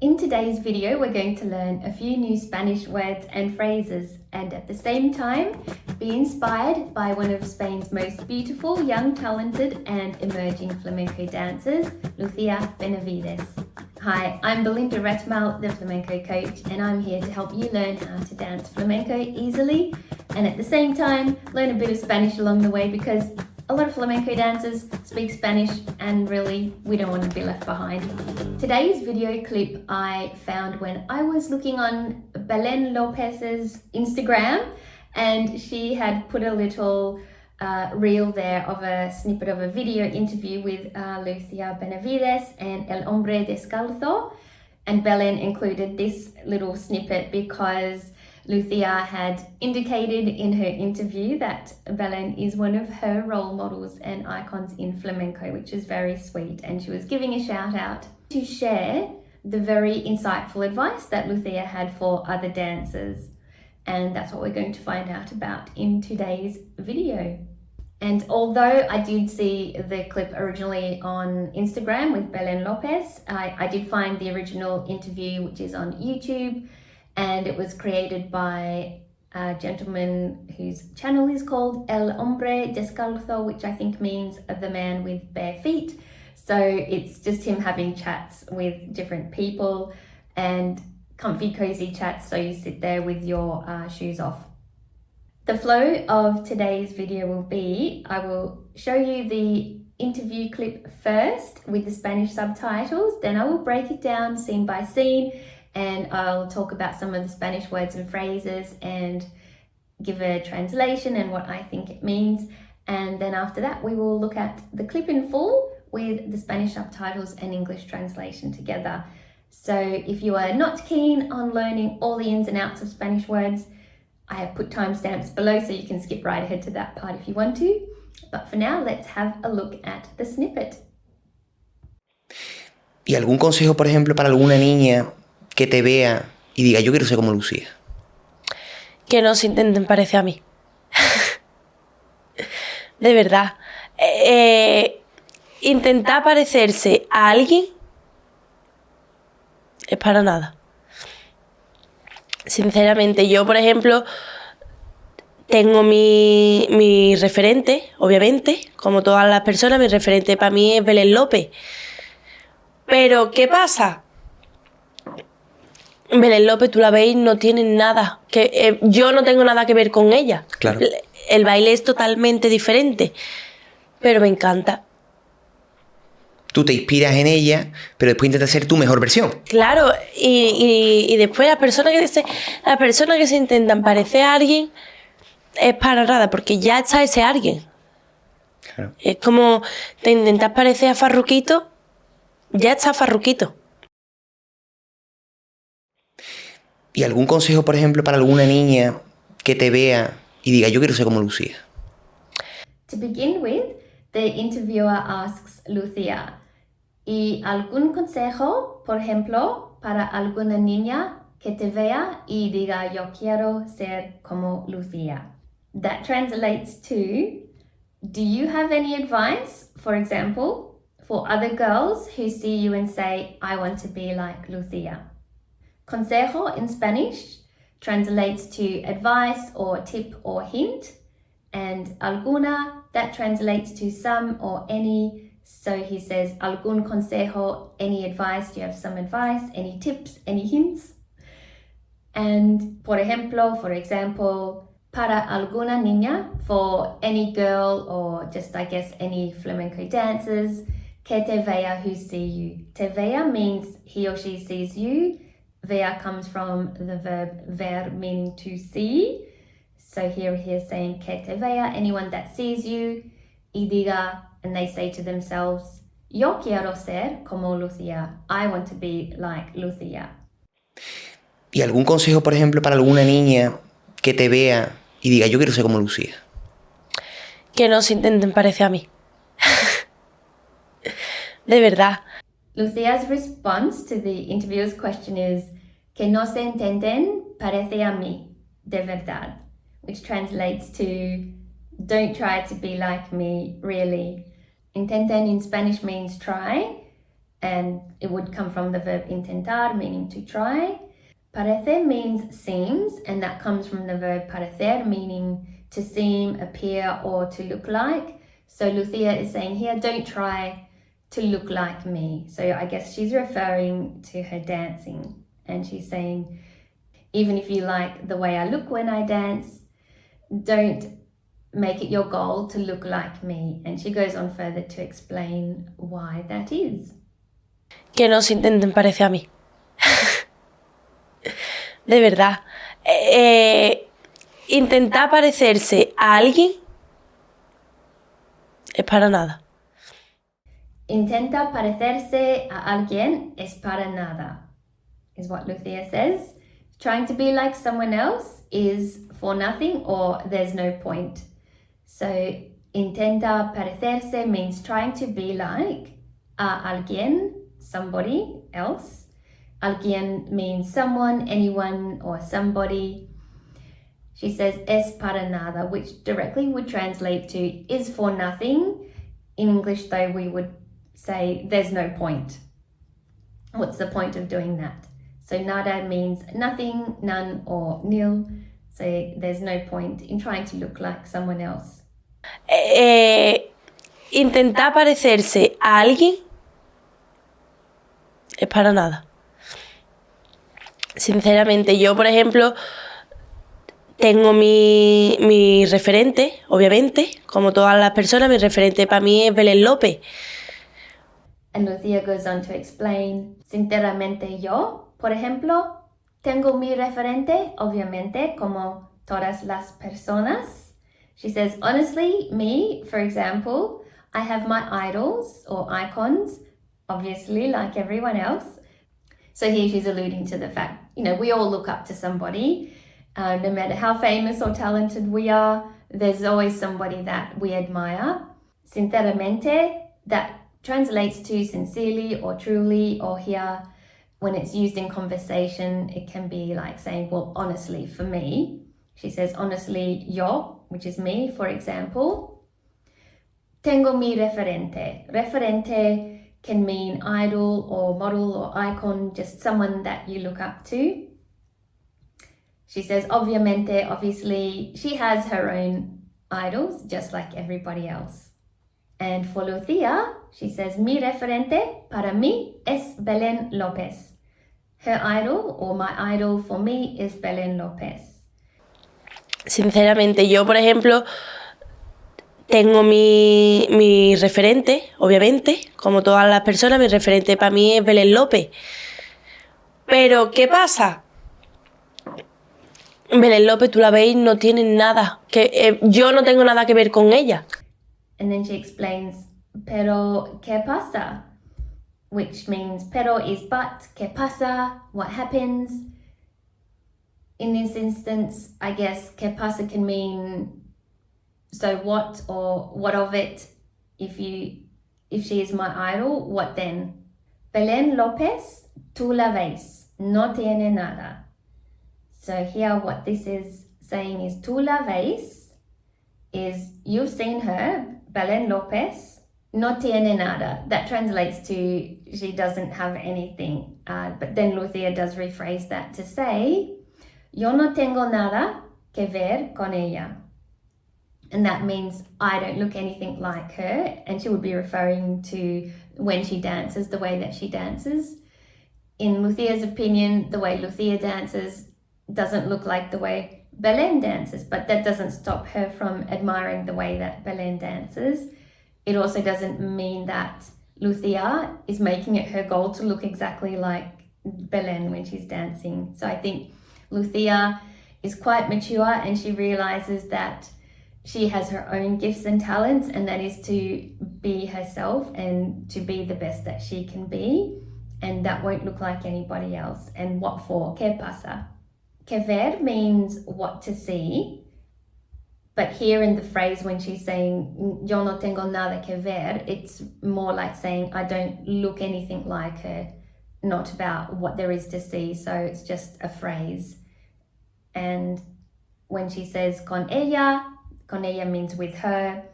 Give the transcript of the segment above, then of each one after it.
In today's video, we're going to learn a few new Spanish words and phrases and at the same time be inspired by one of Spain's most beautiful, young, talented and emerging flamenco dancers, Lucía Benavides. Hi, I'm Belinda Retmal, the flamenco coach, and I'm here to help you learn how to dance flamenco easily and at the same time learn a bit of Spanish along the way, because a lot of flamenco dancers speak Spanish and really we don't want to be left behind. Today's video clip I found when I was looking on Belén López's Instagram, and she had put a little reel there of a snippet of a video interview with Lucía Benavides and El Hombre Descalzo, and Belén included this little snippet because Lucía had indicated in her interview that Belén is one of her role models and icons in flamenco, which is very sweet, and she was giving a shout out to share the very insightful advice that Lucía had for other dancers, and that's what we're going to find out about in today's video. And although I did see the clip originally on Instagram with Belén López, I did find the original interview, which is on YouTube, and it was created by a gentleman whose channel is called El Hombre Descalzo, which I think means the man with bare feet. So it's just him having chats with different people and comfy, cozy chats, so you sit there with your shoes off. The flow of today's video will be, I will show you the interview clip first with the Spanish subtitles, then I will break it down scene by scene, and I'll talk about some of the Spanish words and phrases and give a translation and what I think it means. And then after that, we will look at the clip in full with the Spanish subtitles and English translation together. So if you are not keen on learning all the ins and outs of Spanish words, I have put timestamps below so you can skip right ahead to that part if you want to. But for now, let's have a look at the snippet. ¿Y algún consejo, por ejemplo, para alguna niña que te vea y diga, yo quiero ser como Lucía? Que no se intenten parecer a mí. De verdad. Intentar parecerse a alguien es para nada. Sinceramente, yo, por ejemplo, tengo mi referente, obviamente, como todas las personas, mi referente para mí es Belén López. Pero, ¿qué pasa? Belén López, tú la veis, no tiene nada, yo no tengo nada que ver con ella. Claro. El baile es totalmente diferente, pero me encanta. Tú te inspiras en ella, pero después intentas ser tu mejor versión. Claro, y después las personas que se intentan parecer a alguien es para nada, porque ya está ese alguien. Claro. Es como te intentas parecer a Farruquito, ya está Farruquito. ¿Y algún consejo, por ejemplo, para alguna niña que te vea y diga, yo quiero ser como Lucía? To begin with, the interviewer asks Lucía, ¿y algún consejo, por ejemplo, para alguna niña que te vea y diga, yo quiero ser como Lucía? That translates to, do you have any advice, for example, for other girls who see you and say, I want to be like Lucía? Consejo in Spanish translates to advice or tip or hint, and alguna, that translates to some or any. So he says, algún consejo, any advice, do you have some advice, any tips, any hints? And por ejemplo, for example, para alguna niña, for any girl or just I guess any flamenco dancers, que te vea who see you. Te vea means he or she sees you. Vea comes from the verb ver, meaning to see. So here he is saying que te vea, anyone that sees you, y diga, and they say to themselves, yo quiero ser como Lucía. I want to be like Lucía. ¿Y algún consejo, por ejemplo, para alguna niña que te vea y diga, yo quiero ser como Lucía? Que no se intenten parecer a mí. De verdad. Lucía's response to the interviewer's question is, que no se intenten parece a mí, de verdad, which translates to, don't try to be like me, really. Intenten in Spanish means try, and it would come from the verb intentar, meaning to try. Parece means seems, and that comes from the verb parecer, meaning to seem, appear, or to look like. So Lucía is saying here, don't try to look like me. So I guess she's referring to her dancing, and she's saying, even if you like the way I look when I dance, don't make it your goal to look like me. And she goes on further to explain why that is. Que no se intenten parecer a mí. De verdad. Intentar parecerse a alguien es para nada. Intenta parecerse a alguien es para nada, is what Lucía says. Trying to be like someone else is for nothing, or there's no point. So, intenta parecerse means trying to be like a alguien, somebody else. Alguien means someone, anyone, or somebody. She says es para nada, which directly would translate to is for nothing. In English, though, we would say there's no point. What's the point of doing that? So nada means nothing, none, or nil. So there's no point in trying to look like someone else. Intentar parecerse a alguien es para nada. Sinceramente, yo, por ejemplo, tengo mi referente, obviamente, como todas las personas, mi referente para mí es Belén López. And Lucía goes on to explain, sinceramente yo, por ejemplo, tengo mi referente, obviamente, como todas las personas. She says, honestly, me, for example, I have my idols or icons, obviously, like everyone else. So here she's alluding to the fact, we all look up to somebody. No matter how famous or talented we are, there's always somebody that we admire. Sinceramente, that translates to sincerely or truly, or here, when it's used in conversation, it can be like saying, well, honestly, for me. She says, honestly, yo, which is me, for example. Tengo mi referente. Referente can mean idol or model or icon, just someone that you look up to. She says, obviamente, obviously, she has her own idols, just like everybody else. And for Lucía, she says, mi referente para mí es Belén López. Her idol, or my idol for me, is Belén López. Sinceramente, yo, por ejemplo, tengo mi referente, obviamente, como todas las personas, mi referente para mí es Belén López. Pero, ¿qué pasa? Belén López, tú la veis, no tiene nada, yo no tengo nada que ver con ella. And then she explains, pero ¿qué pasa? Which means, pero is but, ¿qué pasa? What happens? In this instance, I guess, ¿qué pasa can mean, so what, or what of it? If she is my idol, what then? Belén López, tú la ves, no tiene nada. So here what this is saying is, tú la ves, is you've seen her, Belén López, no tiene nada. That translates to she doesn't have anything. But then Lucía does rephrase that to say, yo no tengo nada que ver con ella. And that means I don't look anything like her. And she would be referring to when she dances, the way that she dances. In Lucía's opinion, the way Lucía dances doesn't look like the way Belén dances, but that doesn't stop her from admiring the way that Belén dances. It also doesn't mean that Lucía is making it her goal to look exactly like Belén when she's dancing. So I think Lucía is quite mature, and she realizes that she has her own gifts and talents, and that is to be herself and to be the best that she can be, and that won't look like anybody else. And what for? ¿Qué pasa? Que ver means what to see, but here in the phrase when she's saying yo no tengo nada que ver, it's more like saying I don't look anything like her, not about what there is to see. So it's just a phrase. And when she says con ella means with her.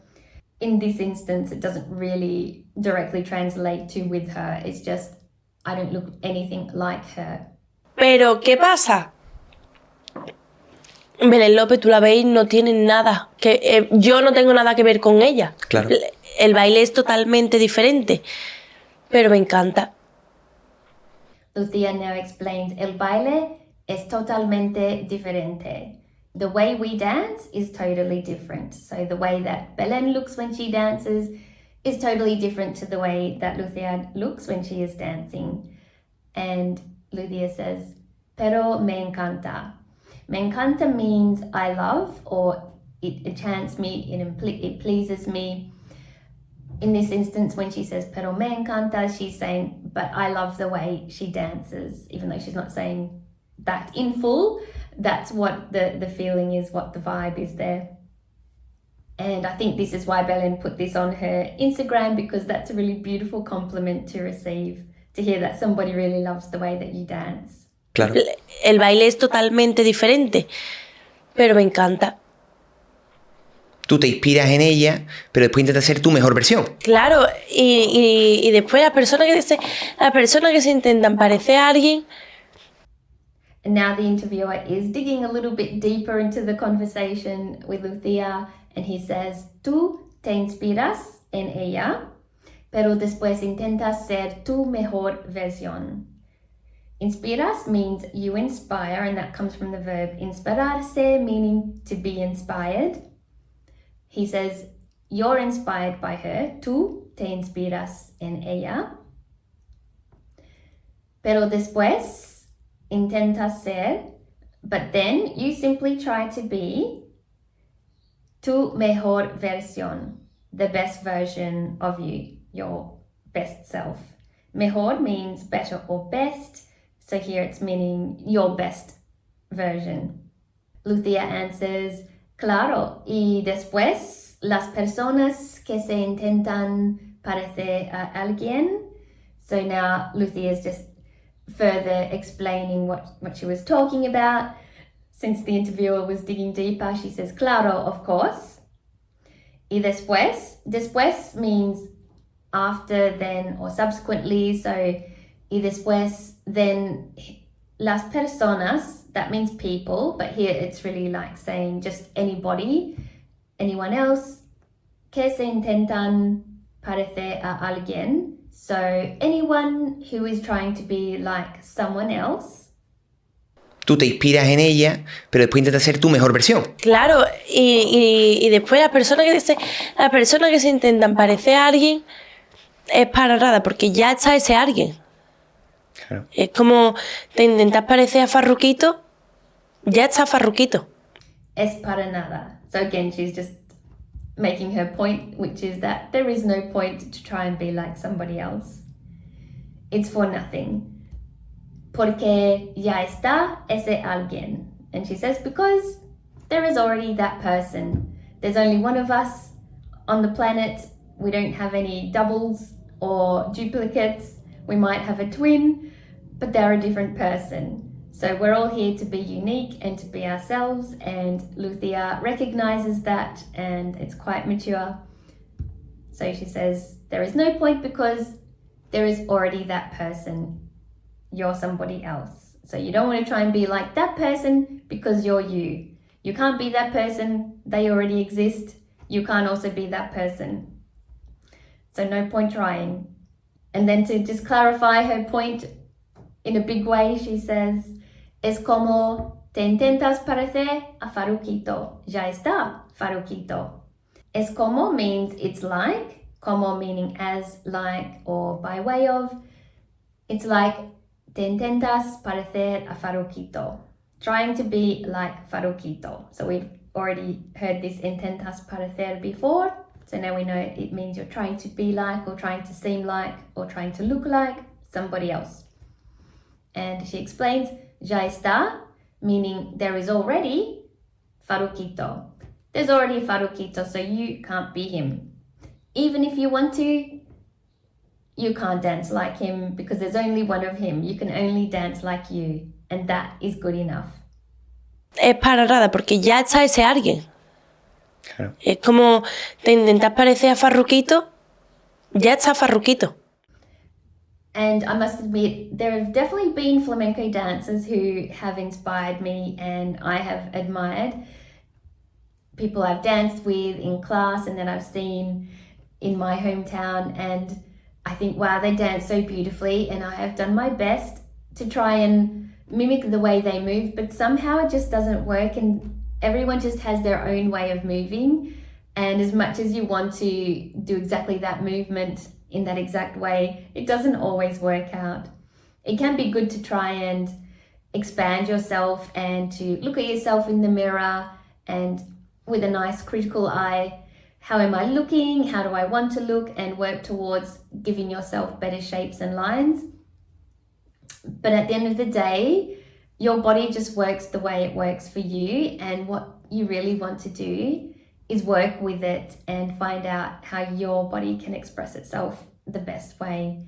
In this instance, it doesn't really directly translate to with her. It's just, I don't look anything like her. Pero, ¿qué pasa? Belén López, tú la veis, no tiene nada que... yo no tengo nada que ver con ella. Claro. El baile es totalmente diferente, pero me encanta. Lucía now explains, el baile es totalmente diferente. The way we dance is totally different. So the way that Belén looks when she dances is totally different to the way that Lucía looks when she is dancing. And Lucía says, pero me encanta. Me encanta means I love, or it enchants me, it pleases me. In this instance, when she says pero me encanta, she's saying, but I love the way she dances, even though she's not saying that in full. That's what the feeling is, what the vibe is there. And I think this is why Belén put this on her Instagram, because that's a really beautiful compliment to receive, to hear that somebody really loves the way that you dance. Claro. El baile es totalmente diferente, pero me encanta. Tú te inspiras en ella, pero después intentas ser tu mejor versión. Claro, y después las personas que se intentan parecer a alguien. And now the interviewer is digging a little bit deeper into the conversation with Lucía, and he says, tú te inspiras en ella, pero después intentas ser tu mejor versión. Inspiras means you inspire, and that comes from the verb inspirarse, meaning to be inspired. He says, you're inspired by her, tú te inspiras en ella, pero después intentas ser, but then you simply try to be tu mejor versión, the best version of you, your best self. Mejor means better or best, so here it's meaning your best version. Lucía answers, claro, y después las personas que se intentan parecer a alguien. So now Lucía is just further explaining what she was talking about. Since the interviewer was digging deeper, she says, claro, of course. Y después means after, then, or subsequently. So, y después, then, las personas, that means people, but here it's really like saying just anybody, anyone else, que se intentan parecer a alguien. So anyone who is trying to be like someone else. Tú te inspiras en ella, pero después intentas ser tu mejor versión. Claro, y después las personas que se intentan parecer a alguien es para nada, porque ya está ese alguien. Claro. Es como te intentas parecer a Farruquito, ya está Farruquito. Es para nada. So again, she's just making her point, which is that there is no point to try and be like somebody else. It's for nothing. Porque ya está ese alguien. And she says, because there is already that person. There's only one of us on the planet. We don't have any doubles or duplicates. We might have a twin, but they're a different person. So we're all here to be unique and to be ourselves, and Lucía recognizes that, and it's quite mature. So she says, there is no point because there is already that person. You're somebody else. So you don't want to try and be like that person because you're you. You can't be that person. They already exist. You can't also be that person. So no point trying. And then to just clarify her point in a big way, she says, es como te intentas parecer a Farruquito. Ya está, Farruquito. Es como means it's like, como meaning as, like, or by way of. It's like te intentas parecer a Farruquito. Trying to be like Farruquito. So we've already heard this intentas parecer before. So now we know it means you're trying to be like, or trying to seem like, or trying to look like somebody else. And she explains, ya está, meaning there is already Farruquito. There's already Farruquito, so you can't be him. Even if you want to, you can't dance like him because there's only one of him. You can only dance like you, and that is good enough. Es para nada, porque ya está ese alguien. Claro. Es como te intentas parecer a Farruquito, ya está Farruquito. And I must admit, there have definitely been flamenco dancers who have inspired me and I have admired. People I've danced with in class and that I've seen in my hometown, and I think, wow, they dance so beautifully, and I have done my best to try and mimic the way they move, but somehow it just doesn't work, and everyone just has their own way of moving, and as much as you want to do exactly that movement in that exact way, it doesn't always work out. It can be good to try and expand yourself and to look at yourself in the mirror and with a nice critical eye, how am I looking? How do I want to look? And work towards giving yourself better shapes and lines. But at the end of the day, your body just works the way it works for you, and what you really want to do is work with it and find out how your body can express itself the best way.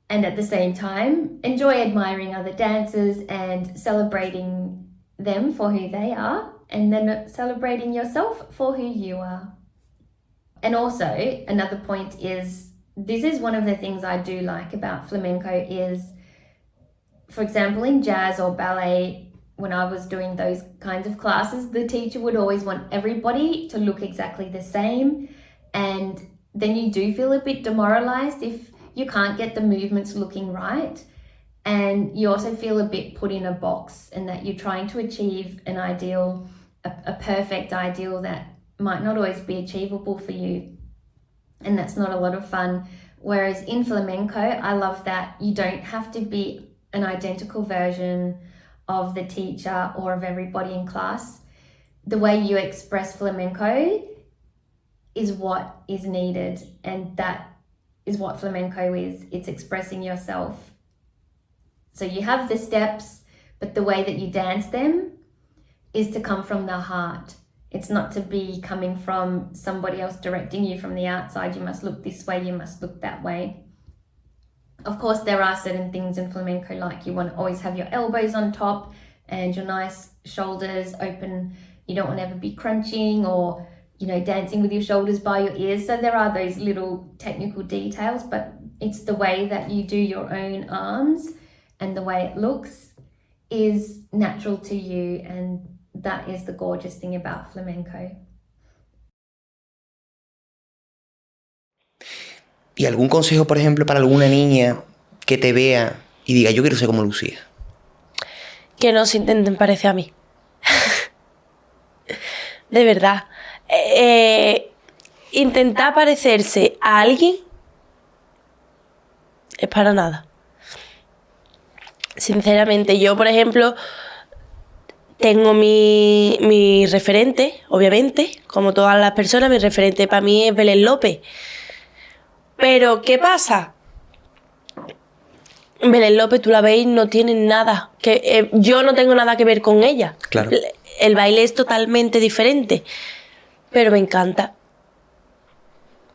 And at the same time, enjoy admiring other dancers and celebrating them for who they are, and then celebrating yourself for who you are. And also, another point is, this is one of the things I do like about flamenco is, for example, in jazz or ballet, when I was doing those kinds of classes, the teacher would always want everybody to look exactly the same. And then you do feel a bit demoralized if you can't get the movements looking right. And you also feel a bit put in a box, and that you're trying to achieve an ideal, a perfect ideal that might not always be achievable for you. And that's not a lot of fun. Whereas in flamenco, I love that you don't have to be an identical version of the teacher or of everybody in class. The way you express flamenco is what is needed, and that is what flamenco is. It's expressing yourself. So you have the steps, but the way that you dance them is to come from the heart. It's not to be coming from somebody else directing you from the outside. You must look this way, you must look that way. Of course, there are certain things in flamenco, like you want to always have your elbows on top and your nice shoulders open. You don't want to ever be crunching or, dancing with your shoulders by your ears. So there are those little technical details, but it's the way that you do your own arms and the way it looks is natural to you, and that is the gorgeous thing about flamenco. ¿Y algún consejo, por ejemplo, para alguna niña que te vea y diga, yo quiero ser como Lucía? Que no se intenten parecer a mí. De verdad. Intentar parecerse a alguien es para nada. Sinceramente, yo, por ejemplo, tengo mi referente, obviamente, como todas las personas, mi referente para mí es LOOOVE. Pero, ¿qué pasa? LOOOVE, tú la veis, no tiene nada que... yo no tengo nada que ver con ella. Claro. El baile es totalmente diferente, pero me encanta.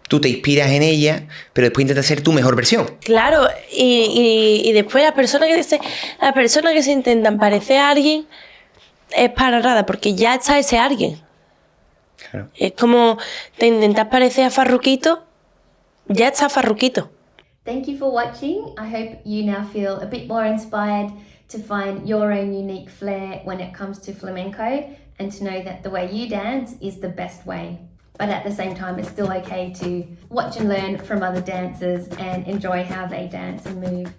Tú te inspiras en ella, pero después intentas ser tu mejor versión. Claro, y después las personas que se intentan parecer a alguien es para nada, porque ya está ese alguien. Claro. Es como te intentas parecer a Farruquito, ya está Farruquito. Thank you for watching. I hope you now feel a bit more inspired to find your own unique flair when it comes to flamenco, and to know that the way you dance is the best way. But at the same time, it's still okay to watch and learn from other dancers and enjoy how they dance and move.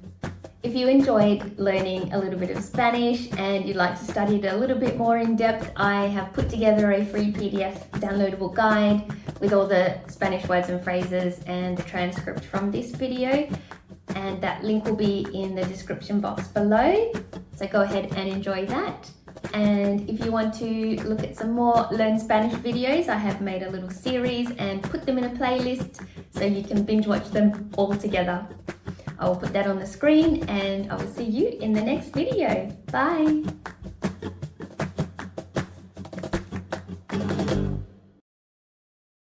If you enjoyed learning a little bit of Spanish and you'd like to study it a little bit more in depth, I have put together a free PDF downloadable guide with all the Spanish words and phrases and the transcript from this video. And that link will be in the description box below. So go ahead and enjoy that. And if you want to look at some more Learn Spanish videos, I have made a little series and put them in a playlist so you can binge watch them all together. I will put that on the screen, and I will see you in the next video. Bye!